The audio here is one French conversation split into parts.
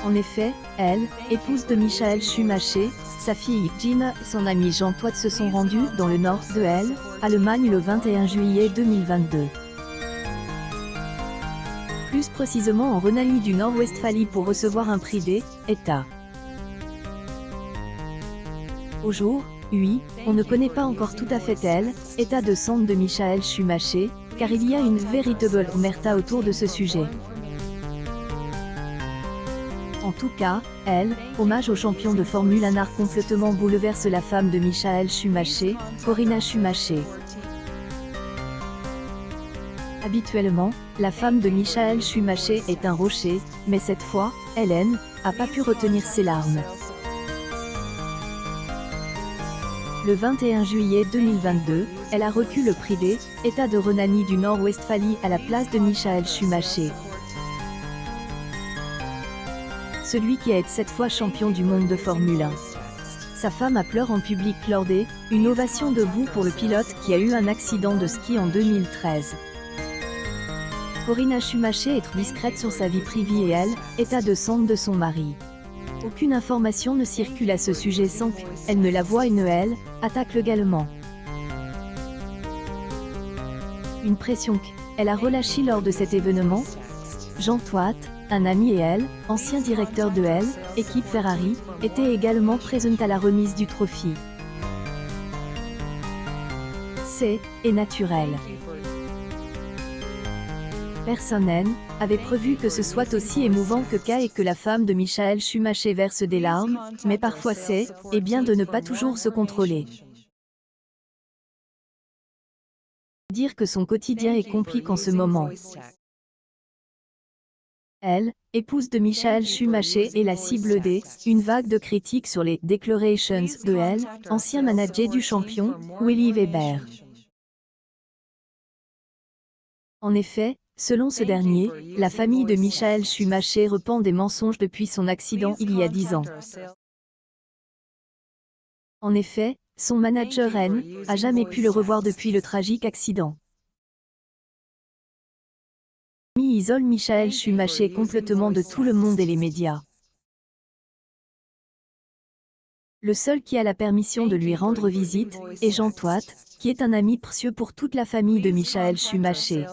En effet, elle, épouse de Michael Schumacher, sa fille Gina et son ami Jean Todt se sont rendus dans le nord de Hell, Allemagne le 21 juillet 2022. Plus précisément en Rhénanie du Nord-Westphalie pour recevoir un prix des États. Au jour, oui, on ne connaît pas encore tout à fait elle, état de santé de Michael Schumacher, car il y a une véritable omerta autour de ce sujet. En tout cas, elle, hommage au champion de Formule 1 art complètement bouleverse la femme de Michael Schumacher, Corinna Schumacher. Habituellement, la femme de Michael Schumacher est un rocher, mais cette fois, Hélène, a pas pu retenir ses larmes. Le 21 juillet 2022, elle a reçu le prix des États de Rhénanie du Nord-Westphalie à la place de Michael Schumacher. Celui qui est cette fois champion du monde de Formule 1. Sa femme a pleuré en public lors des une ovation debout pour le pilote qui a eu un accident de ski en 2013. Corinna Schumacher est discrète sur sa vie privée et elle, état de santé de son mari. Aucune information ne circule à ce sujet sans qu'elle ne la voie et elle attaque légalement. Une pression qu'elle a relâchée lors de cet événement. Jean Todt, un ami et elle, ancien directeur de Hell, équipe Ferrari, était également présent à la remise du trophée. C'est naturel. Personne avait prévu que ce soit aussi émouvant que et que la femme de Michael Schumacher verse des larmes, mais parfois c'est bien de ne pas toujours se contrôler. Dire que son quotidien est compliqué en ce moment. Elle, épouse de Michael Schumacher est la cible des une vague de critiques sur les declarations de Hell, ancien manager du champion, Willy Weber. En effet, selon ce dernier, la famille de Michael Schumacher répand des mensonges depuis son accident il y a 10 ans. En effet, son manager a jamais pu le revoir depuis le tragique accident. Isole Michael Schumacher complètement de tout le monde et les médias. Le seul qui a la permission de lui rendre visite est Jean Todt, qui est un ami précieux pour toute la famille de Michael Schumacher.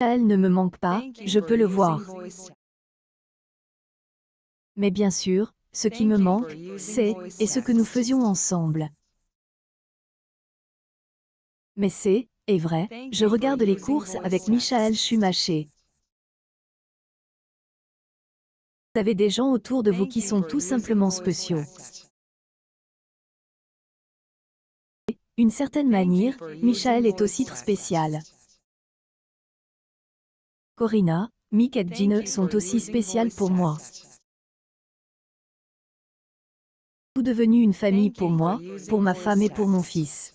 Michael ne me manque pas, je peux le voir. Mais bien sûr, ce qui me manque, c'est ce que nous faisions ensemble. Mais c'est vrai, je regarde les courses avec Michael Schumacher. Vous avez des gens autour de vous qui sont tout simplement spéciaux. D'une certaine manière, Michael est aussi très spécial. Corinna, Mick et Gina sont aussi spéciales pour moi. Vous devenue une famille pour moi, pour ma femme et pour mon fils.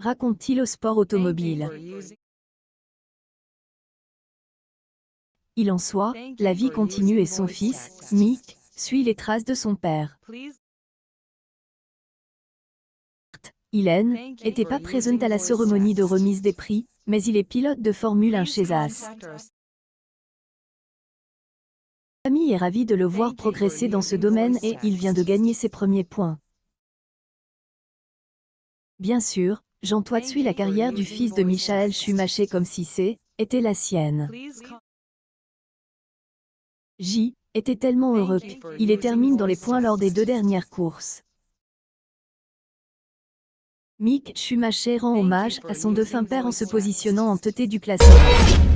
Raconte-t-il au sport automobile. Il en soit, la vie continue et son fils, Mick, suit les traces de son père. Hélène n'était pas présente à la cérémonie de remise des prix, mais il est pilote de Formule 1 chez Haas. La famille est ravie de le voir progresser dans ce domaine et il vient de gagner ses premiers points. Bien sûr, Jean Todt suit la carrière du fils de Michael Schumacher comme si était la sienne. J était tellement heureux qu'il termine dans les points lors des 2 dernières courses. Mick Schumacher rend hommage à son défunt père en se positionnant en tête du classement.